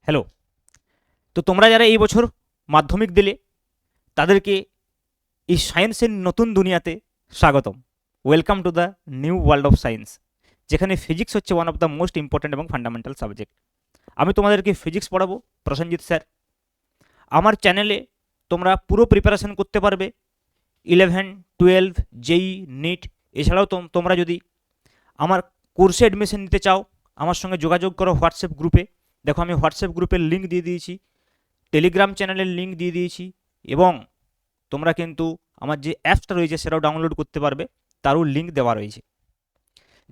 Hello. তো তোমরা যারা এই বছর মাধ্যমিক দিলে তাদেরকে এই সায়েন্সের নতুন দুনিয়াতে স্বাগতম। Welcome to the new world of science, যেখানে ফিজিক্স হচ্ছে one of the most important এবং ফান্ডামেন্টাল সাবজেক্ট। আমি তোমাদেরকে ফিজিক্স পড়াবো, প্রসেনজিৎ স্যার। আমার চ্যানেলে তোমরা পুরো প্রিপারেশন করতে পারবে 11, 12, জেই, নিট। এছাড়াও তোমরা যদি আমার কোর্সে অ্যাডমিশন নিতে চাও, আমার সঙ্গে যোগাযোগ করো হোয়াটসঅ্যাপ গ্রুপে। দেখো, আমি হোয়াটসঅ্যাপ গ্রুপের লিঙ্ক দিয়ে দিয়েছি, টেলিগ্রাম চ্যানেলের লিঙ্ক দিয়ে দিয়েছি, এবং তোমরা কিন্তু আমার যে অ্যাপসটা রয়েছে সেটাও ডাউনলোড করতে পারবে, তারও লিঙ্ক দেওয়া রয়েছে।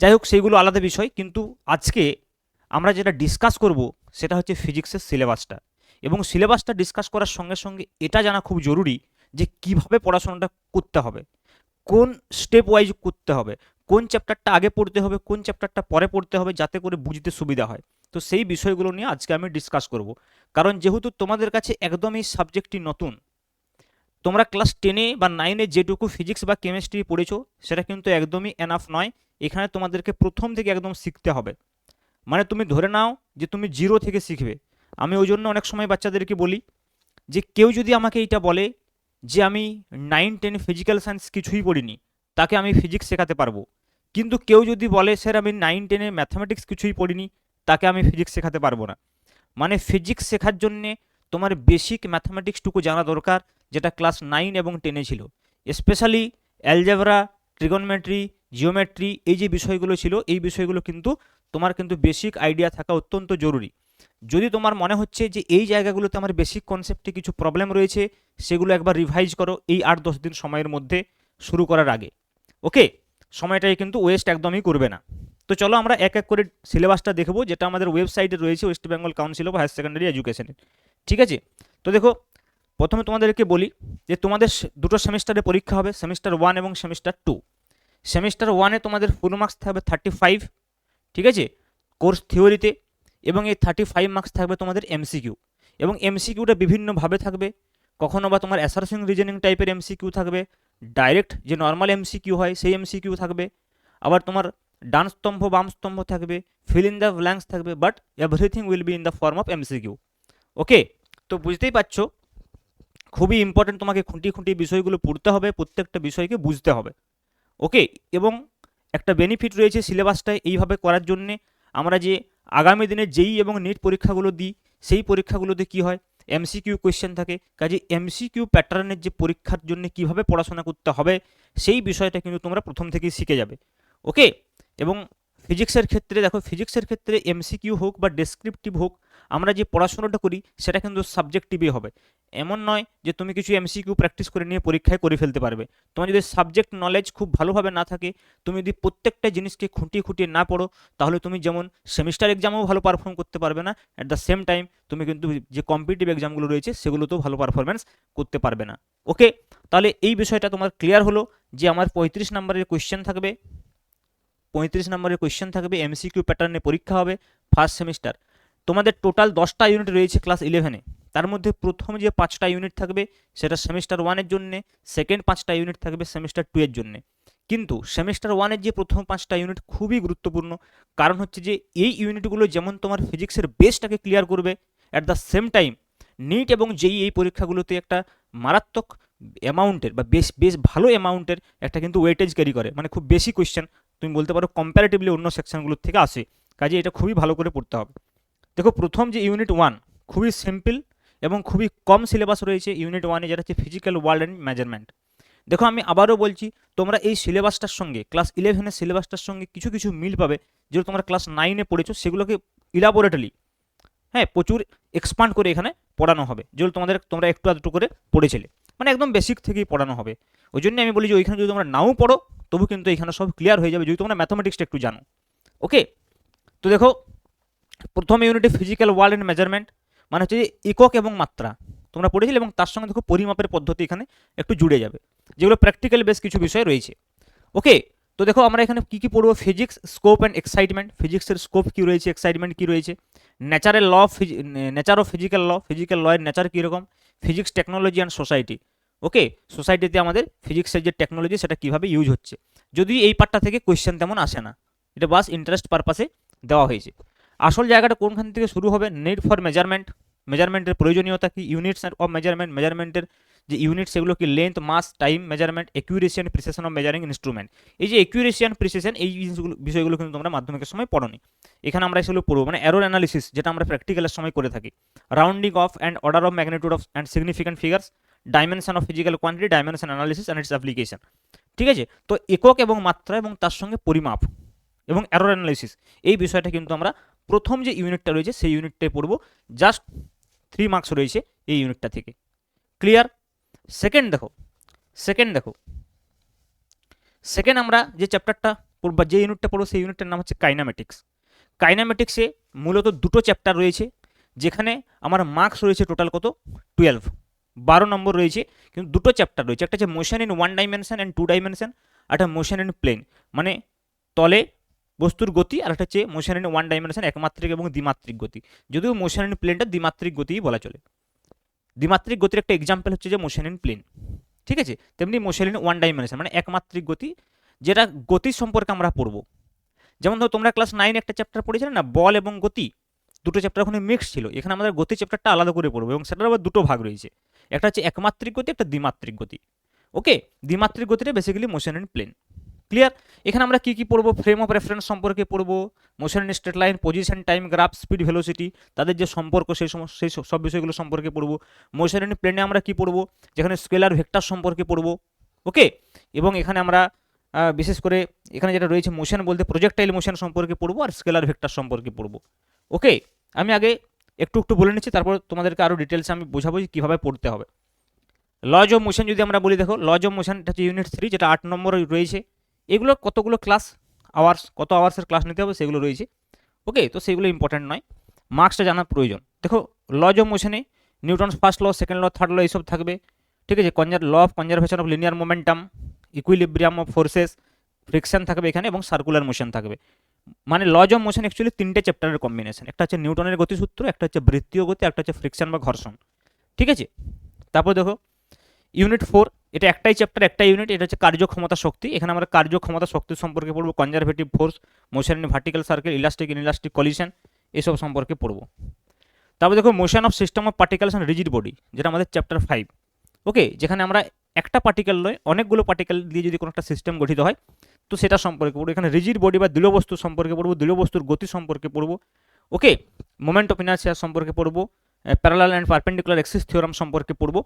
যাই হোক, সেইগুলো আলাদা বিষয়, কিন্তু আজকে আমরা যেটা ডিসকাস করব সেটা হচ্ছে ফিজিক্সের সিলেবাসটা। এবং সিলেবাসটা ডিসকাস করার সঙ্গে সঙ্গে এটা জানা খুব জরুরি যে কিভাবে পড়াশোনাটা করতে হবে, কোন স্টেপ ওয়াইজ করতে হবে, কোন চ্যাপ্টারটা আগে পড়তে হবে, কোন চ্যাপ্টারটা পরে পড়তে হবে, যাতে করে বুঝতে সুবিধা হয়। তো সেই বিষয়গুলো নিয়ে আজকে আমি ডিসকাস করব, কারণ যেহেতু তোমাদের কাছে একদমই সাবজেক্টটি নতুন। তোমরা ক্লাস 10 বা 9 যেটুকু ফিজিক্স বা কেমিস্ট্রি পড়েছো সেটা কিন্তু একদমই এনাফ নয়। এখানে তোমাদেরকে প্রথম থেকে একদম শিখতে হবে। মানে তুমি ধরে নাও যে তুমি জিরো থেকে শিখবে। আমি ওই জন্য অনেক সময় বাচ্চাদেরকে বলি যে কেউ যদি আমাকে এইটা বলে যে আমি 9, 10 ফিজিক্যাল সায়েন্স কিছুই পড়িনি, তাকে আমি ফিজিক্স শেখাতে পারবো। কিন্তু কেউ যদি বলে স্যার আমি 9, 10 ম্যাথামেটিক্স কিছুই পড়িনি, তাকে আমি ফিজিক্স শেখাতে পারবো না। মানে ফিজিক্স শেখার জন্যে তোমার বেসিক ম্যাথামেটিক্সটুকু জানা দরকার, যেটা ক্লাস 9 এবং 10 ছিল। স্পেশালি অ্যালজেব্রা, ট্রিগনমেট্রি, জিওমেট্রি, এই যে বিষয়গুলো ছিল, এই বিষয়গুলো কিন্তু তোমার কিন্তু বেসিক আইডিয়া থাকা অত্যন্ত জরুরি। যদি তোমার মনে হচ্ছে যে এই জায়গাগুলোতে আমার বেসিক কনসেপ্টে কিছু প্রবলেম রয়েছে, সেগুলো একবার রিভাইজ করো এই 8-10 দিন সময়ের মধ্যে, শুরু করার আগে। ওকে, সময়টাই কিন্তু ওয়েস্ট একদমই করবে না। তো চলো আমরা এক এক করে সিলেবাসটা দেখবো, যেটা আমাদের ওয়েবসাইটে রয়েছে, West Bengal Council of Higher Secondary এডুকেশনের। ঠিক আছে? তো দেখো, প্রথমে তোমাদেরকে বলি যে তোমাদের দুটো সেমিস্টারে পরীক্ষা হবে, সেমিস্টার 1 এবং সেমিস্টার 2। সেমিস্টার 1-এ তোমাদের ফুল মার্কস থাকবে 35, ঠিক আছে, কোর্স থিওরিতে। এবং এই 35 মার্কস থাকবে তোমাদের এমসিকিউ। এবং এমসিকিউটা বিভিন্নভাবে থাকবে। কখনো বা তোমার অ্যাসার্শন রিজনিং টাইপের এমসিকিউ থাকবে, ডাইরেক্ট যে নর্মাল এমসিকিউ হয় সেই এমসিকিউ থাকবে। আবার তোমার ডান স্তম্ভ বাম স্তম্ভ থাকবে, ফিল ইন দ্য ব্ল্যাঙ্কস থাকবে, but everything will be in the form of MCQ. Okay, তো বুঝতেই পারছো, খুবই ইম্পর্টেন্ট, তোমাকে খুঁটি খুঁটি বিষয়গুলো পড়তে হবে, প্রত্যেকটা বিষয়কে বুঝতে হবে। ওকে, এবং একটা বেনিফিট রয়েছে সিলেবাসটায় এইভাবে করার জন্যে। আমরা যে আগামী দিনে জেই এবং নিট পরীক্ষাগুলো দিই, সেই পরীক্ষাগুলোতে কি হয়, এমসিকিউ কোয়েশ্চেন থাকে। কাজে এমসিকিউ প্যাটার্নের যে পরীক্ষার জন্য কিভাবে পড়াশোনা করতে হবে, সেই বিষয়টা কিন্তু তোমরা প্রথম থেকেই শিখে যাবে। ওকে, এবং ফিজিক্সের ক্ষেত্রে দেখো, ফিজিক্সের ক্ষেত্রে এমসিকিউ হোক বা ডেসক্রিপটিভ হোক, আমরা যে পড়াশোনাটা করি সেটা কিন্তু সাবজেক্টিভই হবে। এমন নয় যে তুমি কিছু এমসিকিউ প্র্যাকটিস করে নিয়ে পরীক্ষায় করে ফেলতে পারবে। তোমার যদি সাবজেক্ট নলেজ খুব ভালোভাবে না থাকে, তুমি যদি প্রত্যেকটা জিনিসকে খুঁটিয়ে খুঁটিয়ে না পড়ো, তাহলে তুমি যেমন সেমিস্টার এক্সামেও ভালো পারফর্ম করতে পারবে না, অ্যাট দ্য সেম টাইম তুমি কিন্তু যে কম্পিটিটিভ এক্সামগুলো রয়েছে সেগুলোতেও ভালো পারফরমেন্স করতে পারবে না। ওকে, তাহলে এই বিষয়টা তোমার ক্লিয়ার হলো যে আমার 35 নম্বরের কোয়েশ্চেন থাকবে, 35 নম্বরের কোয়েশ্চেন থাকবে, এমসিকিউ প্যাটার্নে পরীক্ষা হবে ফার্স্ট সেমিস্টার। তোমাদের টোটাল 10টা ইউনিট রয়েছে ক্লাস 11-এ। তার মধ্যে প্রথম যে 5টা ইউনিট থাকবে সেটা সেমিস্টার 1-এর জন্যে, সেকেন্ড 5টা ইউনিট থাকবে সেমিস্টার 2-এর জন্যে। কিন্তু সেমিস্টার 1-এর যে প্রথম 5টা ইউনিট খুবই গুরুত্বপূর্ণ, কারণ হচ্ছে যে এই ইউনিটগুলো যেমন তোমার ফিজিক্সের বেসটাকে ক্লিয়ার করবে, at the same time NEET এবং জেই এই পরীক্ষাগুলোতে একটা মারাত্মক অ্যামাউন্টের বা বেশ বেশ ভালো অ্যামাউন্টের একটা কিন্তু ওয়েটেজ ক্যারি করে, মানে খুব বেশি কোয়েশ্চেন তুমি বলতে পারো কম্প্যারেটিভলি অন্য সেকশনগুলোর থেকে আসে। কাজে এটা খুবই ভালো করে পড়তে হবে। দেখো, প্রথম যে ইউনিট 1 খুবই সিম্পল এবং খুবই কম সিলেবাস রয়েছে ইউনিট 1-এ, যেটা হচ্ছে ফিজিক্যাল ওয়ার্ল্ড অ্যান্ড মেজারমেন্ট। দেখো, আমি আবারও বলছি, তোমরা এই সিলেবাসটার সঙ্গে ক্লাস 11-এর সিলেবাসটার সঙ্গে কিছু কিছু মিল পাবে, যেগুলো তোমরা ক্লাস 9-এ পড়েছো সেগুলোকে ইলাবোরেটলি, হ্যাঁ, প্রচুর এক্সপান্ড করে এখানে পড়ানো হবে, যেগুলো তোমরা একটু আধটু করে পড়েছিলে, মানে একদম বেসিক থেকেই পড়ানো হবে। ওই জন্য আমি বলি যে ওইখানে যদি তোমরা নাও পড়ো, তবু কিন্তু এখানে সব ক্লিয়ার হয়ে যাবে যদি তোমরা ম্যাথমেটিক্সটা একটু জানো। ওকে, তো দেখো, প্রথম ইউনিটে ফিজিক্যাল ওয়ার্ল্ড অ্যান্ড মেজারমেন্ট, মানে হচ্ছে যে একক এবং মাত্রা তোমরা পড়েছিলে, এবং তার সঙ্গে দেখো পরিমাপের পদ্ধতি এখানে একটু জুড়ে যাবে, যেগুলো প্র্যাকটিক্যাল বেশ কিছু বিষয় রয়েছে। ওকে, তো দেখো আমরা এখানে কী কী পড়বো, ফিজিক্স স্কোপ অ্যান্ড এক্সাইটমেন্ট, ফিজিক্সের স্কোপ কী রয়েছে, এক্সাইটমেন্ট কী রয়েছে, ন্যাচারের ল, নেচার অফ ফিজিক্যাল ল এর নেচার কীরকম, ফিজিক্স টেকনোলজি অ্যান্ড সোসাইটি। ওকে, সোসাইটিতে আমাদের ফিজিক্সের যে টেকনোলজি সেটা কীভাবে ইউজ হচ্ছে। যদি এই পার্টটা থেকে কোয়েশ্চেন তেমন আসে না, এটা বাস ইন্টারেস্ট পারপাসে দেওয়া হয়েছে। আসল জায়গাটা কোনখান থেকে শুরু হবে? নিড ফর মেজারমেন্ট, মেজারমেন্টের প্রয়োজনীয়তা কি, ইউনিটস অফ মেজারমেন্ট, মেজারমেন্টের যে ইউনিট সেগুলো কি, length, mass, time, measurement, accuracy and precision of measuring instrument. এই যে অ্যাকুরেসি অ্যান্ড প্রিসিশন, এই বিষয়গুলো কিন্তু তোমরা মাধ্যমিকের সময় পড়োনি, এখানে আমরা সেগুলো পড়বো। মানে এরর অ্যানালিসিস, যেটা আমরা প্র্যাকটিক্যালের সময় করে থাকি, rounding of and order of magnitude of and significant figures, dimension of physical quantity, dimension analysis and it's application. ঠিক আছে, তো একক এবং মাত্রা এবং তার সঙ্গে পরিমাপ এবং এরর অ্যানালিসিস, এই বিষয়টা কিন্তু আমরা প্রথম যে ইউনিটটা রয়েছে সেই ইউনিটটাই পড়বো। জাস্ট 3 মার্কস রয়েছে এই ইউনিটটা থেকে। ক্লিয়ার? সেকেন্ড দেখো, সেকেন্ড আমরা যে চ্যাপ্টারটা পড়ব, যে ইউনিটটা পড়বো, সেই ইউনিটটার নাম হচ্ছে কাইনামেটিক্স। কাইনামেটিক্সে মূলত দুটো চ্যাপ্টার রয়েছে, যেখানে আমার মার্কস রয়েছে টোটাল কত, 12 নম্বর রয়েছে, কিন্তু দুটো চ্যাপ্টার রয়েছে। একটা হচ্ছে motion in 1 dimension and 2 dimension, একটা মোশন ইন প্লেন, মানে তলে বস্তুর গতি, আর একটা হচ্ছে মোশন ইন 1 ডাইমেনশন, একমাত্রিক এবং দ্বিমাত্রিক গতি। যদিও মোশন ইন প্লেনটা দ্বিমাত্রিক গতিই বলা চলে। দ্বিমাত্রিক গতির একটা এক্সাম্পল হচ্ছে যে মোশন ইন প্লেন, ঠিক আছে। তেমনি মোশন ইন 1 ডাইমেনশন মানে একমাত্রিক গতি, যেটা গতির সম্পর্কে আমরা পড়বো। যেমন ধরো তোমরা ক্লাস 9 একটা চ্যাপ্টার পড়েছিলে না, বল এবং গতি, দুটো চ্যাপ্টার ওখানে মিক্স ছিল। এখানে আমাদের গতি চ্যাপ্টারটা আলাদা করে পড়বো, এবং সেটার আবার দুটো ভাগ রয়েছে, একটা হচ্ছে একমাত্রিক গতি, একটা দ্বিমাত্রিক গতি। ওকে, দ্বিমাত্রিক গতিটা basically motion in plane. Clear? এখানে আমরা কি কি পড়বো? ফ্রেম অফ রেফারেন্স সম্পর্কে পড়বো, motion in straight line, position, time, graph, speed, velocity, তাদের যে সম্পর্ক, সেই সব বিষয়গুলো সম্পর্কে পড়বো। মোশন ইন প্লেনে আমরা কি পড়বো? যেখানে স্কেলার ভেক্টর সম্পর্কে পড়বো। ওকে, এবং এখানে আমরা বিশেষ করে এখানে যেটা রয়েছে মোশন বলতে প্রজেক্টাইল মোশন সম্পর্কে পড়বো, আর স্কেলার ভেক্টর সম্পর্কে পড়বো। ওকে, আমি আগে একটু বলে নিচ্ছি, তারপর তোমাদেরকে আরও ডিটেলসে আমি বোঝাবো যে কীভাবে পড়তে হবে। লজ অফ মোশন যদি আমরা বলি, দেখো লজ অফ মোশন, এটা হচ্ছে ইউনিট 3, যেটা 8 নম্বর রয়েছে। এগুলো কতগুলো ক্লাস আওয়ার্স, কত আওয়ার্সের ক্লাস নিতে হবে সেগুলো রয়েছে। ওকে, তো সেগুলো ইম্পর্টেন্ট নয়, মার্কসটা জানার প্রয়োজন। দেখো লজ অফ মোশনে Newton's first law, second law, third law, এইসব থাকবে। ঠিক আছে, law of conservation of linear momentum, equilibrium of forces, friction থাকবে এখানে, এবং সার্কুলার মোশন থাকবে। মানে লজ অফ মোশন অ্যাকচুয়ালি 3টে চ্যাপ্টারের কম্বিনেশন, একটা হচ্ছে নিউটনের গতিসূত্র, একটা হচ্ছে বৃত্তীয় গতি, একটা হচ্ছে ফ্রিকশন বা ঘর্ষণ। ঠিক আছে, তারপর দেখো ইউনিট 4, এটা একটাই চ্যাপ্টার, একটা ইউনিট, এটা হচ্ছে কার্যক্ষমতা শক্তি। এখানে আমরা কার্যক্ষমতা শক্তি সম্পর্কে পড়বো, conservative force, motion in vertical circle, elastic inelastic collision, এসব সম্পর্কে পড়বো। তারপর দেখো motion of system of particles and rigid body, যেটা আমাদের চ্যাপ্টার 5। ওকে, যেখানে আমরা একটা পার্টিকেল নয়, অনেকগুলো পার্টিকেল দিয়ে যদি কোনো একটা সিস্টেম গঠিত হয়, তো সেটা সম্পর্কে পড়বো। এখানে রিজিড বডি বা দৃঢ় বস্তু সম্পর্কে পড়বো, দৃঢ় বস্তুর গতি সম্পর্কে পড়বো। ওকে, মোমেন্ট অফ ইনার্সিয়া সম্পর্কে পড়বো, parallel and perpendicular axis theorem সম্পর্কে পড়বো।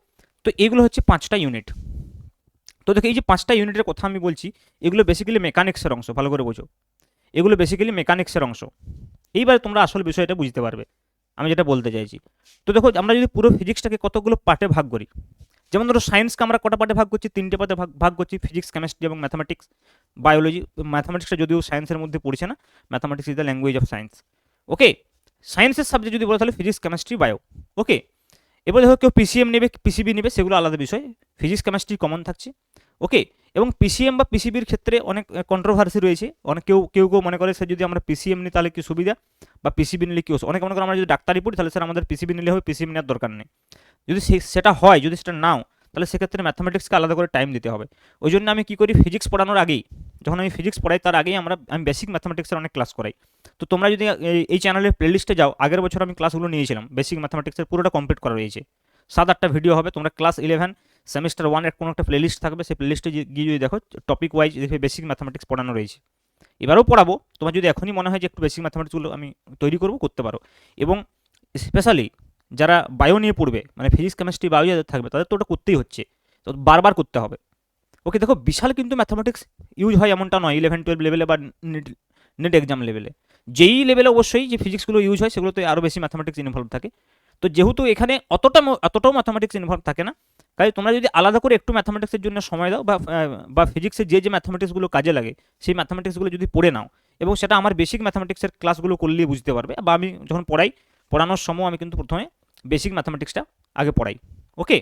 তো এগুলো হচ্ছে 5টা ইউনিট। তো দেখো এই যে 5টা ইউনিটের কথা আমি বলছি, এগুলো বেসিক্যালি মেকানিক্সের অংশ, ভালো করে বোঝো, এগুলো বেসিক্যালি মেকানিক্সের অংশ। এইবার তোমরা আসল বিষয়টা বুঝতে পারবে আমি যেটা বলতে চাইছি। তো দেখো আমরা যদি পুরো ফিজিক্সটাকে কতগুলো পার্টে ভাগ করি, যেমন ধরো সায়েন্সকে আমরা কটা পার্টে ভাগ করছি, 3টে পার্টে ভাগ করছি, ফিজিক্স, কেমিস্ট্রি এবং ম্যাথামেটিক্স, বায়োলজি। ম্যাথামেটিক্সটা যদিও সায়েন্সের মধ্যে পড়ছে না, mathematics is the language of science. Okay, সায়েন্সের সাবজেক্ট যদি বলো তাহলে ফিজিক্স, কেমিস্ট্রি, বায়ো। ওকে, এবার দেখো কেউ পিসিএম নেবে, পিসিবি নেবে, সেগুলো আলাদা বিষয়, ফিজিক্স কেমিস্ট্রি কমন থাকছে। ওকে, এবং পিসিএম বা পিসিবির ক্ষেত্রে অনেক কন্ট্রোভার্সি রয়েছে। অনেক কেউ মনে করে স্যার যদি আমরা পিসিএম নিই তাহলে কি সুবিধা, বা পিসিবি নিলে কি, অনেক মনে করে আমরা যদি ডাক্তারি পড়ি তাহলে স্যার আমাদের পিসিবি নিলে হবে, পিসিএম নেওয়ার দরকার নেই। যদি সেটা হয়, যদি সেটা নাও, তাহলে সেক্ষেত্রে ম্যাথামেটিক্সকে আলাদা করে টাইম দিতে হবে। ওই জন্য আমি কী করি, ফিজিক্স পড়ানোর আগেই, যখন আমি ফিজিক্স পড়াই তার আগেই আমি বেসিক ম্যাথামেটিক্সের অনেক ক্লাস করাই। তো তোমরা যদি এই চ্যানেলের প্লেলিস্টে যাও, আগের বছর আমি ক্লাসগুলো নিয়েছিলাম, বেসিক ম্যাথামেটিক্সের পুরোটা কমপ্লিট করা রয়েছে, 7-8টা ভিডিও হবে। তোমরা ক্লাস 11 সেমিস্টার 1-এর কোনো একটা প্লেলিস্ট থাকবে, সেই প্লেলিস্টে গিয়ে যদি দেখো টপিক ওয়াইজ দেখবে বেসিক ম্যাথামেটিক্স পড়ানো রয়েছে। এবারেও পড়াবো, তোমার যদি এখনই মনে হয় যে একটু বেসিক ম্যাথামেটিক্সগুলো আমি তৈরি করবো, করতে পারো। এবং স্পেশালি যারা বায়ো নিয়ে পড়বে, মানে ফিজিক্স কেমিস্ট্রি বায়ো যাদের থাকবে, তাদের তো ওটা করতেই হচ্ছে, তো বারবার করতে হবে। ওকে, দেখো বিশাল কিন্তু ম্যাথামেটিক্স ইউজ হয় এমনটা নয়, 11-12 লেভেলে বা নেট এক্সাম লেভেলে। যেই লেভেলে অবশ্যই যে ফিজিক্সগুলো ইউজ হয় সেগুলোতে আরও বেশি ম্যাথামেটিক্স ইনভলভ থাকে। তো যেহেতু এখানে অতটাও ম্যাথামেটিক্স ইনভলভ থাকে না, তাই তোমরা যদি আলাদা করে একটু ম্যাথামেটিক্সের জন্য সময় দাও, বা ফিজিক্সের যে ম্যাথামেটিক্সগুলো কাজে লাগে সেই ম্যাথামেটিক্সগুলো যদি পড়ে নাও, এবং সেটা আমার বেসিক ম্যাথামেটিক্সের ক্লাসগুলো করলেই বুঝতে পারবে। বা আমি যখন পড়ানোর সময় আমি কিন্তু প্রথমে বেসিক ম্যাথামেটিক্সটা আগে পড়াই। ওকে,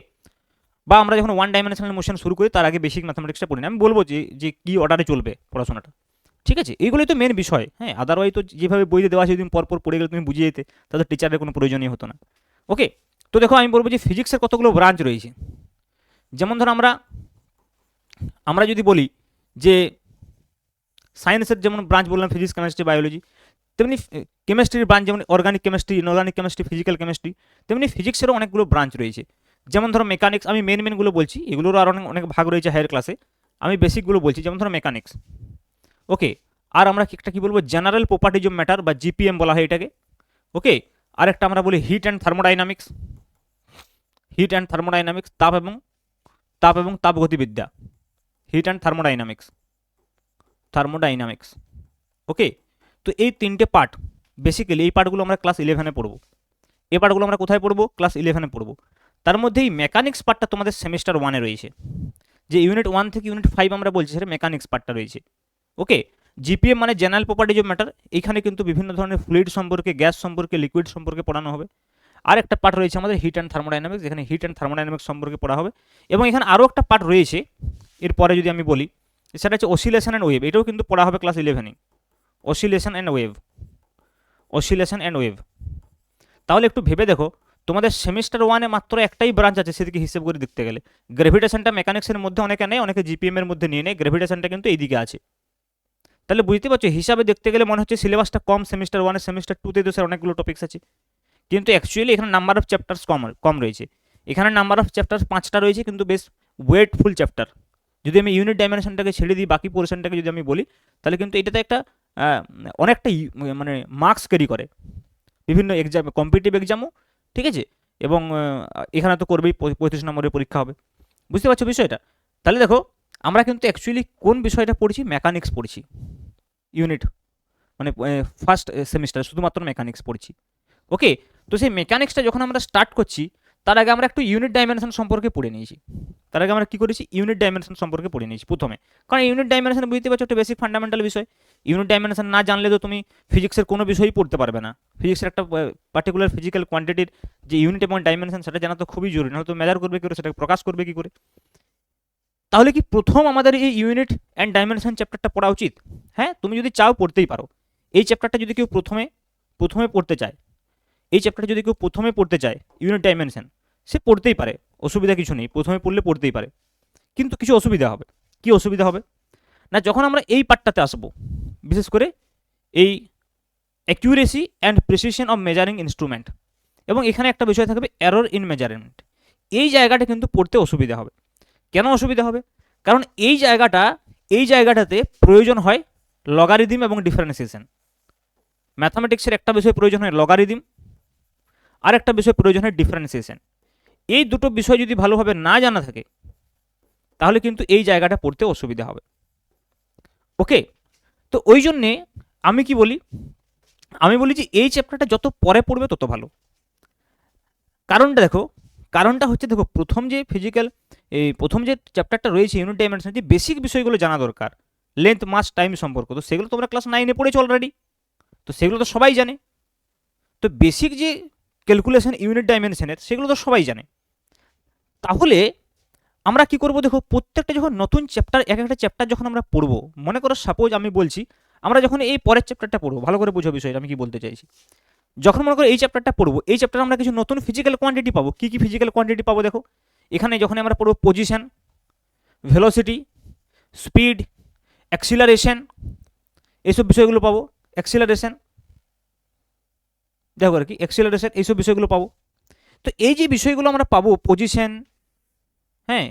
বা আমরা যখন 1 ডাইমেনশনাল মোশন শুরু করি তার আগে বেসিক ম্যাথামেটিক্সটা পড়ি না, আমি বলবো যে কী অর্ডারে চলবে পড়াশোনাটা। ঠিক আছে, এইগুলোই তো মেন বিষয়। হ্যাঁ, আদারওয়াইজ তো যেভাবে বইতে দেওয়া সেদিন পরপর পড়ে গেলে তুমি বুঝিয়ে যেতে, তাদের টিচারের কোনো প্রয়োজনই হতো না। ওকে, তো দেখো আমি বলবো যে ফিজিক্সের কতগুলো ব্রাঞ্চ রয়েছে। যেমন ধরো আমরা যদি বলি যে সায়েন্সের যেমন ব্রাঞ্চ বললাম ফিজিক্স, কেমিস্ট্রি, বায়োলজি, তেমনি কেমিস্ট্রির ব্রাঞ্চ, যেমন organic chemistry, inorganic chemistry, physical chemistry, তেমনি ফিজিক্সেরও অনেকগুলো ব্রাঞ্চ রয়েছে। যেমন ধরো মেকানিক্স, আমি মেনগুলো বলছি, এগুলোরও আরও অনেক অনেক ভাগ রয়েছে হায়ার ক্লাসে, আমি বেসিকগুলো বলছি। যেমন ধরো মেকানিক্স, ওকে। আর আমরা একটা কি বলবো, জেনারেল প্রপার্টিজ অফ ম্যাটার বা জিপিএম বলা হয় এটাকে, ওকে। আর একটা আমরা বলি heat and thermodynamics, heat and thermodynamics, তাপ এবং তাপগতিবিদ্যা, হিট অ্যান্ড থার্মোডাইনামিক্স, ওকে। তো এই তিনটে পার্ট, বেসিক্যালি এই পার্টগুলো আমরা ক্লাস 11-এ পড়বো। এই পার্টগুলো আমরা কোথায় পড়বো? ক্লাস 11-এ পড়বো। তার মধ্যে এই মেকানিক্স পার্টটা তোমাদের সেমিস্টার 1-এ রয়েছে, যে ইউনিট 1 থেকে ইউনিট 5 আমরা বলছি, সেটা মেকানিক্স পার্টটা রয়েছে, ওকে। জিপিএম মানে জেনারেল প্রপার্টিজ অফ ম্যাটার, এইখানে কিন্তু বিভিন্ন ধরনের ফ্লুইড সম্পর্কে, গ্যাস সম্পর্কে, লিকুইড সম্পর্কে পড়ানো হবে। আর একটা পার্ট রয়েছে আমাদের হিট অ্যান্ড থার্মোডাইনামিক্স, এখানে হিট অ্যান্ড থার্মোডাইনামিক্স সম্পর্কে পড়া হবে। এবং এখানে আরও একটা পার্ট রয়েছে এরপরে যদি আমি বলি, সেটা হচ্ছে অসিলেশন অ্যান্ড ওয়েভ, এটাও কিন্তু পড়া হবে ক্লাস 11-এ, অসিলেশন অ্যান্ড ওয়েভ। তাহলে একটু ভেবে দেখো, তোমাদের সেমিস্টার 1-এ মাত্র একটাই ব্রাঞ্চ আছে সেদিকে হিসেব করে দেখতে গেলে। গ্র্যাভিটেশনটা মেকানিক্সের মধ্যে অনেকে নেয়, অনেকে জিপিএম এর মধ্যে নিয়ে নেয়, গ্র্যাভিটেশনটা কিন্তু এইদিকে আছে। তাহলে বুঝতে পারছো, হিসাবে দেখতে গেলে মনে হচ্ছে সিলেবাসটা কম সেমিস্টার 1-এ, সেমিস্টার 2-তে তো স্যার অনেকগুলো টপিক্স আছে, কিন্তু অ্যাকচুয়ালি এখানে নাম্বার অফ চ্যাপ্টার্স কম রয়েছে। এখানে নাম্বার অফ চ্যাপ্টার্স 5টা রয়েছে, কিন্তু বেশ ওয়েটফুল চ্যাপ্টার। যদি আমি ইউনিট ডাইমেনশনটাকে ছেড়ে দিই, বাকি পোর্শনটাকে যদি আমি বলি, তাহলে কিন্তু এটাতে একটা অনেকটা মানে মার্কস ক্যারি করে বিভিন্ন এক্সাম, কম্পিটিটিভ এক্সামও, ঠিক আছে। এবং এখানে তো করবেই, 35 নম্বরের পরীক্ষা হবে, বুঝতে পারছো বিষয়টা। তাহলে দেখো, আমরা কিন্তু অ্যাকচুয়ালি কোন বিষয়টা পড়ছি? মেকানিক্স পড়ছি, ইউনিট মানে ফার্স্ট সেমিস্টারে শুধুমাত্র মেকানিক্স পড়ছি, ওকে। তো সেই মেকানিক্সটা যখন আমরা স্টার্ট করছি, তার আগে আমরা একটু ইউনিট ডাইমেনশন সম্পর্কে পড়ে নিয়েছি। তার আগে আমরা কী করেছি? ইউনিট ডাইমেনশন সম্পর্কে পড়ে নিয়েছি প্রথমে, কারণ ইউনিট ডাইমেনশন বুঝতে পারছো একটা বেসিক ফান্ডামেন্টাল বিষয়। ইউনিট ডাইমেনশন না জানলে তো তুমি ফিজিক্সের কোনো বিষয়ই পড়তে পারবে না। ফিজিক্সের একটা পার্টিকুলার ফিজিক্যাল কোয়ান্টিটির যে ইউনিট এবং ডাইমেনশন, সেটা জানা তো খুবই জরুরি, নাহলে তো মেজার করবে কী করে, সেটাকে প্রকাশ করবে কী করে। তাহলে কি প্রথম আমাদের এই ইউনিট অ্যান্ড ডাইমেনশন চ্যাপ্টারটা পড়া উচিত? হ্যাঁ, তুমি যদি চাও পড়তেই পারো। এই চ্যাপ্টারটা যদি কেউ প্রথমে পড়তে চায়, এই চ্যাপ্টারটা যদি কেউ প্রথমে পড়তে চায়, ইউনিট ডাইমেনশন, সে পড়তেই পারে, অসুবিধা কিছু নেই, প্রথমে পড়লে পড়তেই পারে। কিন্তু কিছু অসুবিধা হবে। কি অসুবিধা হবে না, যখন আমরা এই পার্টটাতে আসবো, বিশেষ করে এই accuracy and precision of measuring instrument, এবং এখানে একটা বিষয় থাকবে এরর ইন মেজারমেন্ট, এই জায়গাটা কিন্তু পড়তে অসুবিধা হবে। কেন অসুবিধা হবে? কারণ এই জায়গাটাতে প্রয়োজন হয় লগারিদম এবং ডিফারেন্সিয়েশন। ম্যাথামেটিক্সের একটা বিষয় প্রয়োজন হয় লগারিদম, আর একটা বিষয় প্রয়োজন হয় ডিফারেন্সিয়েশন। এই দুটো বিষয় যদি ভালোভাবে না জানা থাকে, তাহলে কিন্তু এই জায়গাটা পড়তে অসুবিধা হবে, ওকে। তো ওই জন্যে আমি কি বলি, আমি বলি যে এই চ্যাপ্টারটা যত পরে পড়বে তত ভালো। কারণটা হচ্ছে, দেখো, প্রথম যে চ্যাপ্টারটা রয়েছে ইউনিট ডাইমেনশন, যে বেসিক বিষয়গুলো জানা দরকার, লেন্থ, মাস, টাইম সম্পর্ক, তো সেগুলো তোমরা ক্লাস 9-এ পড়েছো অলরেডি, তো সেগুলো তো সবাই জানে। তো বেসিক যে ক্যালকুলেশন ইউনিট ডাইমেনশনের, সেগুলো তো সবাই জানে। তাহলে আমরা কি করব? দেখো, প্রত্যেকটা যখন নতুন চ্যাপ্টার, এক একটা চ্যাপ্টার যখন আমরা পড়বো, মনে করো সাপোজ আমি বলছি, আমরা যখন এই পরের চ্যাপ্টারটা পড়বো, ভালো করে বুঝো বিষয়টা আমি কি বলতে চাইছি। যখন মনে করো এই চ্যাপ্টারটা পড়বো, এই চ্যাপ্টারে আমরা কিছু নতুন ফিজিক্যাল কোয়ান্টিটি পাবো। কি কি ফিজিক্যাল কোয়ান্টিটি পাবো? দেখো, এখানে যখন আমরা পড়বো পজিশন, ভেলোসিটি, স্পিড, অ্যাক্সিলারেশন, এইসব বিষয়গুলো পাবো। অ্যাক্সিলারেশন, দেখো আর কি অ্যাক্সিলারেশন, এইসব বিষয়গুলো পাবো। তো এই যে বিষয়গুলো আমরা পাবো, পজিশন, হ্যাঁ,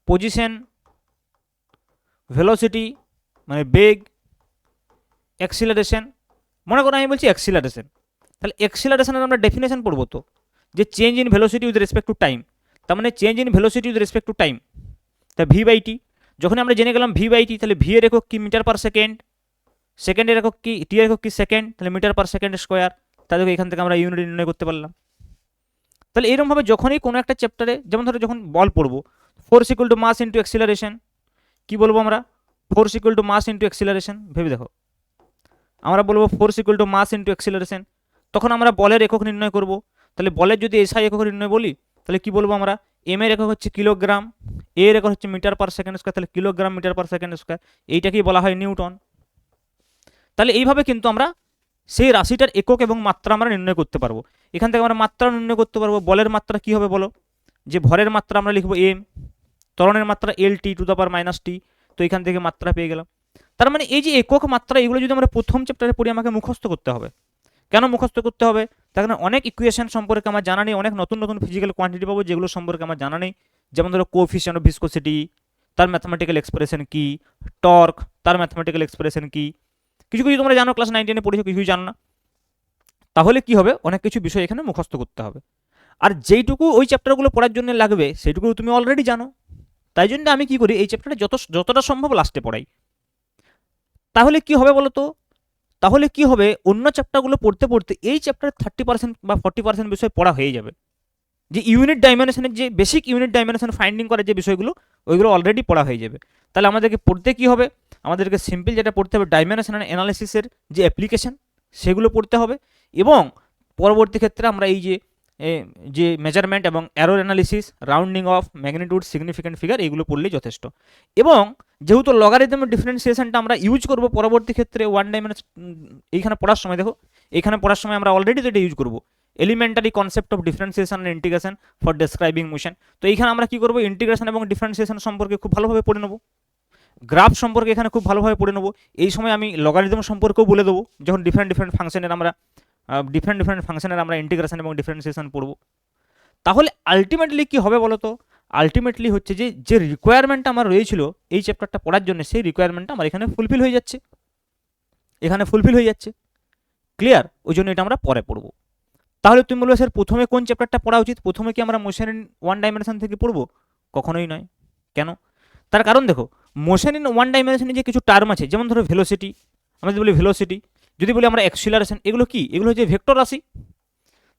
পজিশন, ভেলোসিটি মানে বেগ, অ্যাক্সিলারেশন, মনে করো আমি বলছি অ্যাক্সিলারেশন, তাহলে অ্যাক্সিলারেশনের আমরা ডেফিনেশন পড়বো তো, যে change in velocity with respect to time, তার মানে change in velocity with respect to time, তা ভি/টি। যখন আমরা জেনে গেলাম ভি/টি, তাহলে ভি এর একক কি? মিটার পার সেকেন্ড, সেকেন্ডের একক কি? টি এর একক কি? সেকেন্ড, তাহলে মিটার পার সেকেন্ড স্কোয়ার, তাহলে এখান থেকে আমরা ইউনিট নির্ণয় করতে পারলাম। তাহলে এরকমভাবে যখনই কোনো একটা চ্যাপ্টারে, যেমন ধরো যখন বল পড়বো, force equal to mass into acceleration, কি বলবো আমরা? Force equal to mass into acceleration. ভেবে দেখো, আমরা বলবো force equal to mass into acceleration, তখন আমরা বলের একক নির্ণয় করব। তাহলে বলের যদি এসআই একক নির্ণয় বলি, তাহলে কি বলবো আমরা? এম এর একক হচ্ছে কিলোগ্রাম, এ এর একক হচ্ছে মিটার পার সেকেন্ড স্কোয়ার, তাহলে kilogram metre per second square, এইটাকেই বলা হয় নিউটন। তাহলে এইভাবে কিন্তু আমরা সেই রাশিটার একক এবং মাত্রা আমরা নির্ণয় করতে পারবো। এখান থেকে আমরা মাত্রা নির্ণয় করতে পারবো। বলের মাত্রা কি হবে বলো? যে ভরের মাত্রা আমরা লিখবো এম, ত্বরণের মাত্রা এল টি টু দ্য পাওয়ার মাইনাস টি, তো এখান থেকে মাত্রা পেয়ে গেলাম। তার মানে এই যে একক মাত্রা এগুলো যদি আমরা প্রথম চ্যাপ্টারে পড়ি আমাকে মুখস্থ করতে হবে। কেন মুখস্থ করতে হবে? তার কারণে অনেক ইকুয়েশন সম্পর্কে আমার জানা নেই, অনেক নতুন নতুন ফিজিক্যাল কোয়ান্টিটি পাবো যেগুলো সম্পর্কে আমার জানা নেই। যেমন ধরো কোএফিসিয়েন্ট অফ ভিসকোসিটি, তার ম্যাথমেটিক্যাল এক্সপ্রেশন কি, টর্ক তার ম্যাথমেটিক্যাল এক্সপ্রেশন কি, কিছু কিছু তোমরা জানো, ক্লাস 9-10 পড়েছো, কিছুই জানো না। তাহলে কি হবে, অনেক কিছু বিষয় এখানে মুখস্থ করতে হবে। আর যেইটুকু ওই চ্যাপ্টারগুলো পড়ার জন্য লাগবে সেইটুকু তুমি অলরেডি জানো। তাই জন্য আমি কি করি, এই চ্যাপ্টারটা যতটা সম্ভব লাস্টে পড়াই। তাহলে কি হবে বলো তো, তাহলে কি হবে, অন্য চ্যাপ্টারগুলো পড়তে পড়তে এই চ্যাপ্টার 30% বা 40% বিষয় পড়া হয়ে যাবে। যে ইউনিট ডাইমেনশনের যে বেসিক ইউনিট ডাইমেনশন ফাইন্ডিং করার যে বিষয়গুলো ওইগুলো অলরেডি পড়া হয়ে যাবে। তাহলে আমাদেরকে পড়তে কি হবে, আমাদেরকে সিম্পল যেটা পড়তে হবে ডাইমেনশন অ্যানালিসিসের যে অ্যাপ্লিকেশন সেগুলো পড়তে হবে। এবং পরবর্তী ক্ষেত্রে আমরা এই যে মেজারমেন্ট এবং error analysis, rounding of, magnitude, significant figure এইগুলো পড়লেই যথেষ্ট। এবং যেহেতু লগারিদমের ডিফারেন্সিয়েশনটা আমরা ইউজ করব পরবর্তী ক্ষেত্রে ওয়ান ডাইমেনশন, এইখানে পড়ার সময় দেখো, এইখানে পড়ার সময় আমরা অলরেডি তো এটা ইউজ করবো, elementary concept of differentiation and integration for describing motion. তো এইখানে আমরা কি করবো, ইন্টিগ্রেশন এবং ডিফারেন্সিয়েশন সম্পর্কে খুব ভালোভাবে পড়ে নেবো, গ্রাফ সম্পর্কে এখানে খুব ভালোভাবে পড়ে নেবো। এই সময় আমি লগারিদম সম্পর্কেও বলে দেবো, যখন ডিফারেন্ট ফাংশনের আমরা ইন্টিগ্রেশন এবং ডিফারেন্সিয়েশন পড়বো। তাহলে আলটিমেটলি কি হবে বলো তো, আলটিমেটলি হচ্ছে যে রিকোয়ারমেন্টটা আমার রয়েছিল এই চ্যাপ্টারটা পড়ার জন্য, সেই রিকোয়ারমেন্টটা আমার এখানে ফুলফিল হয়ে যাচ্ছে, ক্লিয়ার? ওই জন্য এটা আমরা পরে পড়বো। তাহলে তুমি বলবে স্যার প্রথমে কোন চ্যাপ্টারটা পড়া উচিত, প্রথমে কি আমরা মোশন ইন ওয়ান ডাইমেনশন থেকে পড়বো? কখনোই নয়। কেন? তার কারণ দেখো, মোশন ইন ওয়ান ডাইমেনশনে যে কিছু টার্ম আছে, যেমন ধরো ভেলোসিটি, আমরা যদি বলি ভেলোসিটি, যদি বলি আমরা অ্যাক্সিলারেশন, এগুলো কি, এগুলো হচ্ছে ভেক্টর রাশি।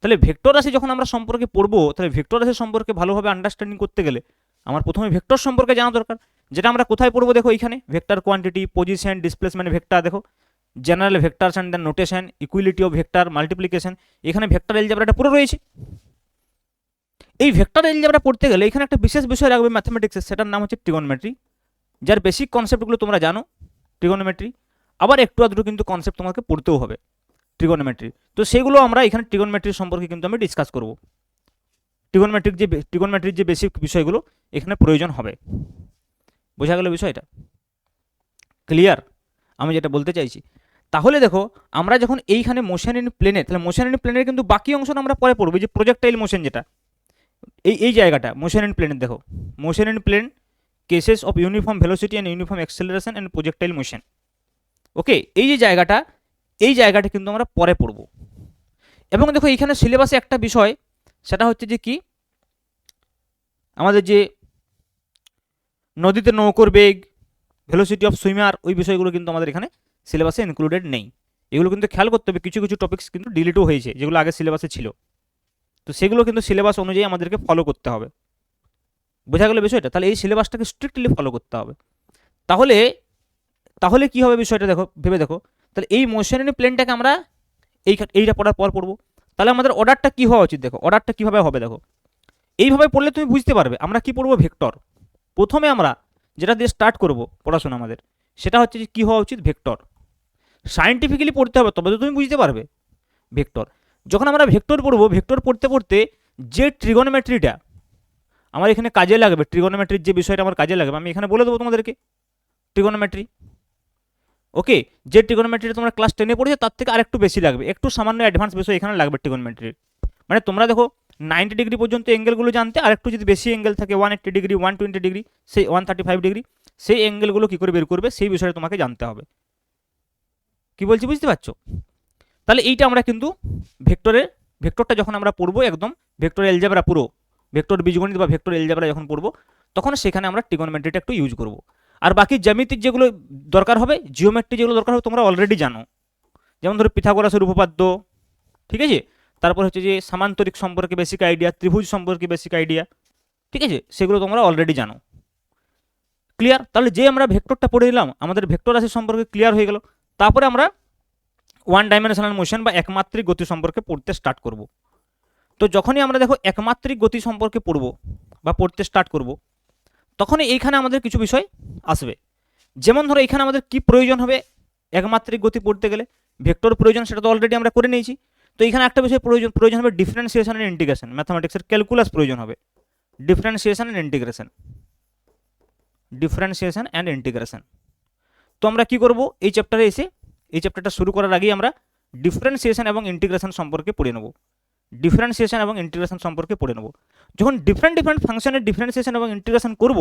তাহলে ভেক্টর রাশি যখন আমরা সম্পর্কে পড়বো, তাহলে ভেক্টর রাশি সম্পর্কে ভালোভাবে আন্ডারস্ট্যান্ডিং করতে গেলে আমার প্রথমে ভেক্টর সম্পর্কে জানা দরকার, যেটা আমরা কোথায় পড়বো দেখো, এইখানে vector quantity, position, displacement vector, দেখো general vectors and notation, equality of vector, multiplication, এখানে ভেক্টর এলজেব্রাটা পুরো রয়েছে। এই ভেক্টর এলজেব্রা পড়তে গেলে এখানে একটা বিশেষ বিষয় লাগবে ম্যাথমেটিক্সের, সেটার নাম হচ্ছে ট্রিগোনোমেট্রি, যার বেসিক কনসেপ্টগুলো তোমরা জানো, ট্রিগোনোমেট্রি, আবার একটু আধটু কিন্তু কনসেপ্ট তোমাকে পড়তেও হবে ট্রিগোনোমেট্রি। তো সেগুলো আমরা এখানে ট্রিগোনোমেট্রি সম্পর্কে কিন্তু আমি ডিসকাস করব, ট্রিগোনোমেট্রির যে বেসিক বিষয়গুলো এখানে প্রয়োজন হবে। বোঝা গেল বিষয়টা? ক্লিয়ার আমি যেটা বলতে চাইছি? তাহলে দেখো, আমরা যখন এইখানে মোশন ইন প্লেনে, তাহলে মোশন ইন প্লেনের কিন্তু বাকি অংশটা আমরা পরে পড়বো, যে প্রজেক্টাইল মোশন, যেটা এই জায়গাটা মোশন ইন প্লেনের, দেখো motion in plane, cases of uniform velocity and uniform acceleration and projectile motion. Okay, এই যে জায়গাটা, এই জায়গাটা কিন্তু আমরা পরে পড়বো। এবং দেখো এইখানে সিলেবাসে একটা বিষয়, সেটা হচ্ছে যে কি, আমাদের যে নদীতে নৌকোর বেগ, ভেলোসিটি অফ সুইমার, ওই বিষয়গুলো কিন্তু আমাদের এখানে সিলেবাসে ইনক্লুডেড নেই। এগুলো কিন্তু খেয়াল করতে হবে, কিছু কিছু টপিক্স কিন্তু ডিলিটও হয়েছে যেগুলো আগে সিলেবাসে ছিল, তো সেগুলো কিন্তু সিলেবাস অনুযায়ী আমাদেরকে ফলো করতে হবে। বোঝা গেল বিষয়টা? তাহলে এই সিলেবাসটাকে স্ট্রিক্টলি ফলো করতে হবে। তাহলে তাহলে কি হবে বিষয়টা দেখো, ভেবে দেখো, তাহলে এই মোশন ইন প্লেনটাকে আমরা এইটা পড়ার পর পড়বো। তাহলে আমাদের অর্ডারটা কি হওয়া উচিত, দেখো অর্ডারটা কিভাবে হবে, দেখো এইভাবে পড়লে তুমি বুঝতে পারবে। আমরা কি পড়বো, ভেক্টর। প্রথমে আমরা যেটা দিয়ে স্টার্ট করব পড়াশোনা আমাদের, সেটা হচ্ছে যে কী হওয়া উচিত, ভেক্টর। সায়েন্টিফিক্যালি পড়তে হবে, তবে তো তুমি বুঝতে পারবে ভেক্টর। যখন আমরা ভেক্টর পড়বো, ভেক্টর পড়তে পড়তে যে ট্রিগোনোমেট্রিটা আমার এখানে কাজে লাগবে, ট্রিগোনোমেট্রির যে বিষয়টা আমার কাজে লাগবে, আমি এখানে বলে দেবো তোমাদেরকে ট্রিগোনোমেট্রি। ওকে, যে ট্রিগোনোমেট্রিটা তোমরা ক্লাস 10-এ পড়েছো তার থেকে আরেকটু বেশি লাগবে, একটু সামান্য অ্যাডভান্স বিষয় এখানে লাগবে ট্রিগোনোমেট্রির। মানে তোমরা দেখো 90 ডিগ্রি পর্যন্ত অ্যাঙ্গেলগুলো জানতে, আর একটু যদি বেশি অ্যাঙ্গেল থাকে 180 ডিগ্রি, 120 ডিগ্রি, সেই 135 ডিগ্রি, সেই অ্যাঙ্গেলগুলো কী করে বের করবে সেই বিষয়ে তোমাকে জানতে হবে। কি বলছি বুঝতে পারছো? তাহলে এইটা আমরা কিন্তু ভেক্টরটা যখন আমরা পড়বো, একদম ভেক্টর এলজেব্রা, পুরো ভেক্টর বীজগণিত বা ভেক্টর এলজেব্রা যখন পড়বো, তখন সেখানে আমরা ট্রিগোনোমেট্রিটা একটু ইউজ করবো। আর বাকি জ্যামিতিক যেগুলো দরকার হবে, জিওমেট্রি যেগুলো দরকার হবে, তোমরা অলরেডি জানো, যেমন ধরো পিথাগোরাসের উপপাদ্য, ঠিক আছে, তারপর হচ্ছে যে সামান্তরিক সম্পর্কে বেসিক আইডিয়া, ত্রিভুজ সম্পর্কে বেসিক আইডিয়া, ঠিক আছে, সেগুলো তোমরা অলরেডি জানো। ক্লিয়ার? তাহলে যে আমরা ভেক্টরটা পড়ে নিলাম, আমাদের ভেক্টর রাশি সম্পর্কে ক্লিয়ার হয়ে গেল। তারপরে আমরা ওয়ান ডাইমেনশনাল মোশন বা একমাত্রিক গতি সম্পর্কে পড়তে স্টার্ট করব। তো যখনই আমরা দেখো একমাত্রিক গতি সম্পর্কে পড়ব বা পড়তে স্টার্ট করব, তখনই এইখানে আমাদের কিছু বিষয় আসবে। যেমন ধরো এখানে আমাদের কি প্রয়োজন হবে, একমাত্রিক গতি পড়তে গেলে ভেক্টর প্রয়োজন, সেটা তো অলরেডি আমরা করে নিয়েছি। তো এখানে একটা বিষয় প্রয়োজন হবে, ডিফারেন্সিয়েশন অ্যান্ড ইন্টিগ্রেশন, ম্যাথমেটিক্সের ক্যালকুলাস প্রয়োজন হবে, ডিফারেন্সিয়েশন অ্যান্ড ইন্টিগ্রেশন। তো আমরা কি করব, এই চ্যাপ্টারে এসে এই চ্যাপ্টারটা শুরু করার আগেই আমরা ডিফারেন্সিয়েশন এবং ইন্টিগ্রেশন সম্পর্কে পড়ে নেব। ডিফারেন্সিয়েশন এবং ইন্টিগ্রেশন সম্পর্কে পড়ে নেব। যখন ডিফারেন্ট ফাংশনের ডিফারেন্সিয়েশন এবং ইন্টিগ্রেশন করব,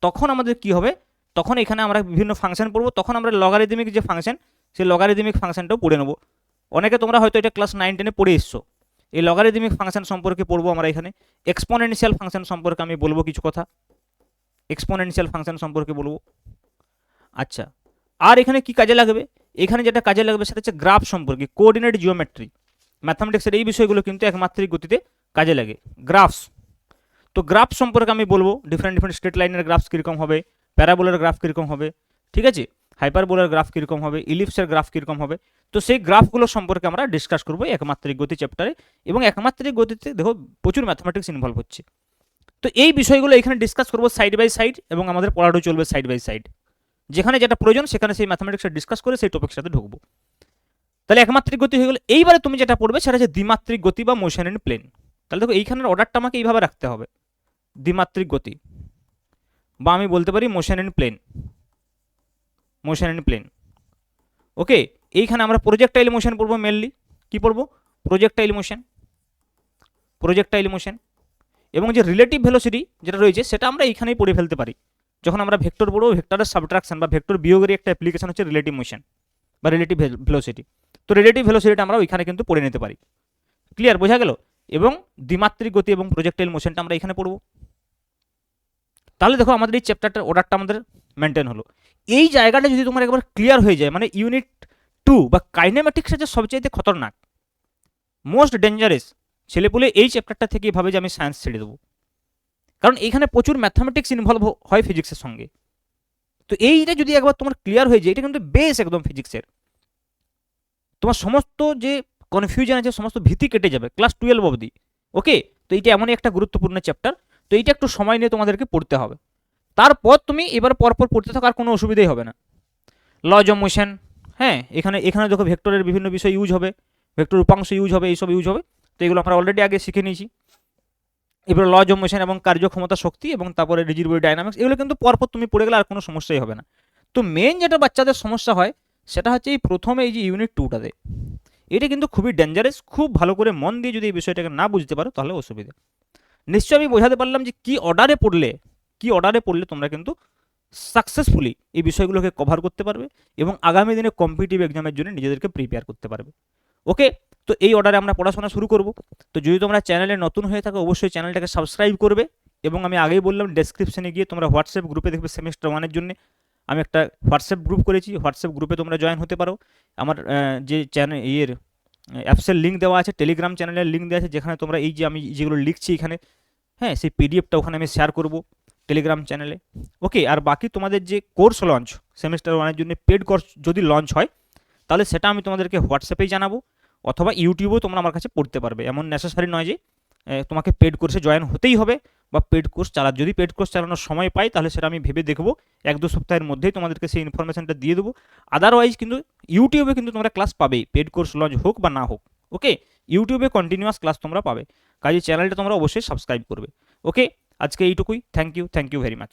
তখন আমাদের কি হবে, তখন এখানে আমরা বিভিন্ন ফাংশন পড়ব, তখন আমরা লগারিদমিক যে ফাংশন, সেই লগারিদমিক ফাংশনটাও পড়ে নেব। অনেকে তোমরা হয়তো এটা ক্লাস 9-10-এ পড়ে এসছো। এই লগারিদমিক ফাংশন সম্পর্কে পড়বো আমরা এখানে। এক্সপোনেনশিয়াল ফাংশন সম্পর্কে আমি বলবো কিছু কথা, এক্সপোনেনশিয়াল ফাংশন সম্পর্কে বলবো। আচ্ছা, আর এখানে কি কাজে লাগবে, এখানে যেটা কাজে লাগবে সেটা হচ্ছে গ্রাফ সম্পর্কে, কোঅর্ডিনেট জিওমেট্রি। ম্যাথামেটিক্সের এই বিষয়গুলো কিন্তু একমাত্রিক গতিতে কাজে লাগে, গ্রাফস। তো গ্রাফ সম্পর্কে আমি বলবো, ডিফারেন্ট স্ট্রেট লাইনের গ্রাফস কীরকম হবে, প্যারাবোলার গ্রাফ কীরকম হবে, ঠিক আছে, হাইপারবোলার গ্রাফ কীরকম হবে, ইলিপসের গ্রাফ কীরকম হবে। তো সেই গ্রাফগুলো সম্পর্কে আমরা ডিসকাস করবো একমাত্রিক গতি চ্যাপ্টারে। এবং একমাত্রিক গতিতে দেখো প্রচুর ম্যাথামেটিক্স ইনভলভ হচ্ছে। তো এই বিষয়গুলো এখানে ডিসকাস করবো সাইড বাই সাইড, এবং আমাদের পড়াটাও চলবে সাইড বাই সাইড। যেখানে যেটা প্রয়োজন সেখানে সেই ম্যাথামেটিক্সটা ডিসকাস করে সেই টপিকের সাথে ঢুকবো। তাহলে একমাত্রিক গতি হয়ে গেল। এইবারে তুমি যেটা পড়বে সেটা হচ্ছে দ্বিমাত্রিক গতি বা মোশন ইন প্লেন। তাহলে দেখো এইখানের অর্ডারটা আমাকে এইভাবে রাখতে হবে, দ্বিমাত্রিক গতি, বা আমি বলতে পারি motion in plane, motion in plane. Okay, এইখানে আমরা প্রজেক্টাইল মোশন পড়বো মেনলি। কি পড়বো? Projectile motion, projectile motion. এবং যে রিলেটিভ ভেলোসিটি যেটা রয়েছে সেটা আমরা এইখানেই পড়ে ফেলতে পারি। যখন আমরা ভেক্টর পড়বো, ভেক্টরের সাবট্রাকশন বা ভেক্টর বিয়োগের একটা অ্যাপ্লিকেশন হচ্ছে রিলেটিভ মোশন বা রিলেটিভ ভেলোসিটি। তো রিলেটিভ ভেলোসিটিটা আমরা ওইখানে কিন্তু পড়ে নিতে পারি। ক্লিয়ার, বোঝা গেল? এবং দ্বিমাত্রিক গতি এবং প্রজেক্টাইল মোশনটা আমরা এখানে পড়বো। তাহলে দেখো আমাদের এই চ্যাপ্টারটার অর্ডারটা আমাদের মেনটেন হলো। এই জায়গাটা যদি তোমার একবার ক্লিয়ার হয়ে যায়, মানে ইউনিট 2 বা কাইনেমেটিক্স হচ্ছে সবচেয়ে খতরনাক, মোস্ট ডেঞ্জারাস। ছেলেপুলে এই চ্যাপ্টারটা থেকে ভাবে যে আমি সায়েন্স ছেড়ে দেবো, কারণ এইখানে প্রচুর ম্যাথামেটিক্স ইনভলভ হয় ফিজিক্সের সঙ্গে। তো এইটা যদি একবার তোমার ক্লিয়ার হয়ে যায়, এটা কিন্তু বেস একদম ফিজিক্সের। তোমার সমস্ত যে কনফিউশন আছে সমস্ত ভীতি কেটে যাবে ক্লাস 12 অবধি। ওকে, তো এইটা এমনই একটা গুরুত্বপূর্ণ চ্যাপ্টার। তো এইটা একটু সময় নিয়ে তোমাদেরকে পড়তে হবে। তারপর তুমি এবার পরপর পড়তে থাকো, আর কোনো অসুবিধাই হবে না। লজ অফ মোশন, হ্যাঁ, এখানে এখানে দেখো ভেক্টরের বিভিন্ন বিষয় ইউজ হবে, ভেক্টর উপাংশ ইউজ হবে, এইসব ইউজ হবে। তো এগুলো আমরা অলরেডি আগে শিখে নিয়েছি। এবার লজ অফ মোশন এবং কার্যক্ষমতা শক্তি, এবং তারপরে রিজিড বডি ডাইনামিক্স, এগুলো কিন্তু পরপর তুমি পড়ে গেলে আর কোনো সমস্যাই হবে না। তো মেন যেটা বাচ্চাদের সমস্যা হয় সেটা হচ্ছে এই প্রথমে এই যে ইউনিট 2টাতে, এটা কিন্তু খুবই ডেঞ্জারাস। খুব ভালো করে মন দিয়ে যদি এই বিষয়টাকে না বুঝতে পারো তাহলে অসুবিধা। নিশ্চয়ই আমি বোঝাতে পারলাম যে কি অর্ডারে পড়লে তোমরা কিন্তু সাকসেসফুলি এই বিষয়গুলোকে কভার করতে পারবে এবং আগামী দিনে কম্পিটিটিভ এক্সামের জন্য নিজেদেরকে প্রিপেয়ার করতে পারবে। ওকে, তো এই অর্ডারে আমরা পড়াশোনা শুরু করব। তো যদি তোমরা চ্যানেলে নতুন হয়ে থাকো অবশ্যই চ্যানেলটাকে সাবস্ক্রাইব করবে, এবং আমি আগেই বললাম ডেসক্রিপশনে গিয়ে তোমরা হোয়াটসঅ্যাপ গ্রুপে দেখবে সেমিস্টার 1-এর জন্য আমি একটা হোয়াটসঅ্যাপ গ্রুপ করেছি। হোয়াটসঅ্যাপ গ্রুপে তোমরা জয়েন হতে পারো। আমার যে চ্যানেল অ্যাপসের লিঙ্ক দেওয়া আছে, টেলিগ্রাম চ্যানেলের লিঙ্ক দেওয়া আছে, যেখানে তোমরা এই যে আমি যেগুলো লিখছি এখানে, হ্যাঁ, সেই পিডিএফটা ওখানে আমি শেয়ার করব টেলিগ্রাম চ্যানেলে। ওকে, আর বাকি তোমাদের যে কোর্স লঞ্চ সেমিস্টার 1-এর জন্য পেড কোর্স যদি লঞ্চ হয় তাহলে সেটা আমি তোমাদেরকে হোয়াটসঅ্যাপেই জানাবো, অথবা ইউটিউবেও তোমরা আমার কাছে পড়তে পারবে। এমন নেসেসারি নয় যে তোমাকে পেড কোর্সে জয়েন হতেই হবে বা পেড কোর্স যদি পেড কোর্স চালানোর সময় পাই তাহলে সেটা আমি ভেবে দেখবো, 1-2 সপ্তাহের মধ্যেই তোমাদেরকে সেই ইনফরমেশনটা দিয়ে দেবো। আদারওয়াইজ কিন্তু ইউটিউবে কিন্তু তোমরা ক্লাস পাবেই, পেড কোর্স লঞ্চ হোক বা না হোক। ওকে, ইউটিউবে কন্টিনিউয়াস ক্লাস তোমরা পাবে, কাজে চ্যানেলটা তোমরা অবশ্যই সাবস্ক্রাইব করবে। ওকে, আজকে এইটুকুই। Thank you very much.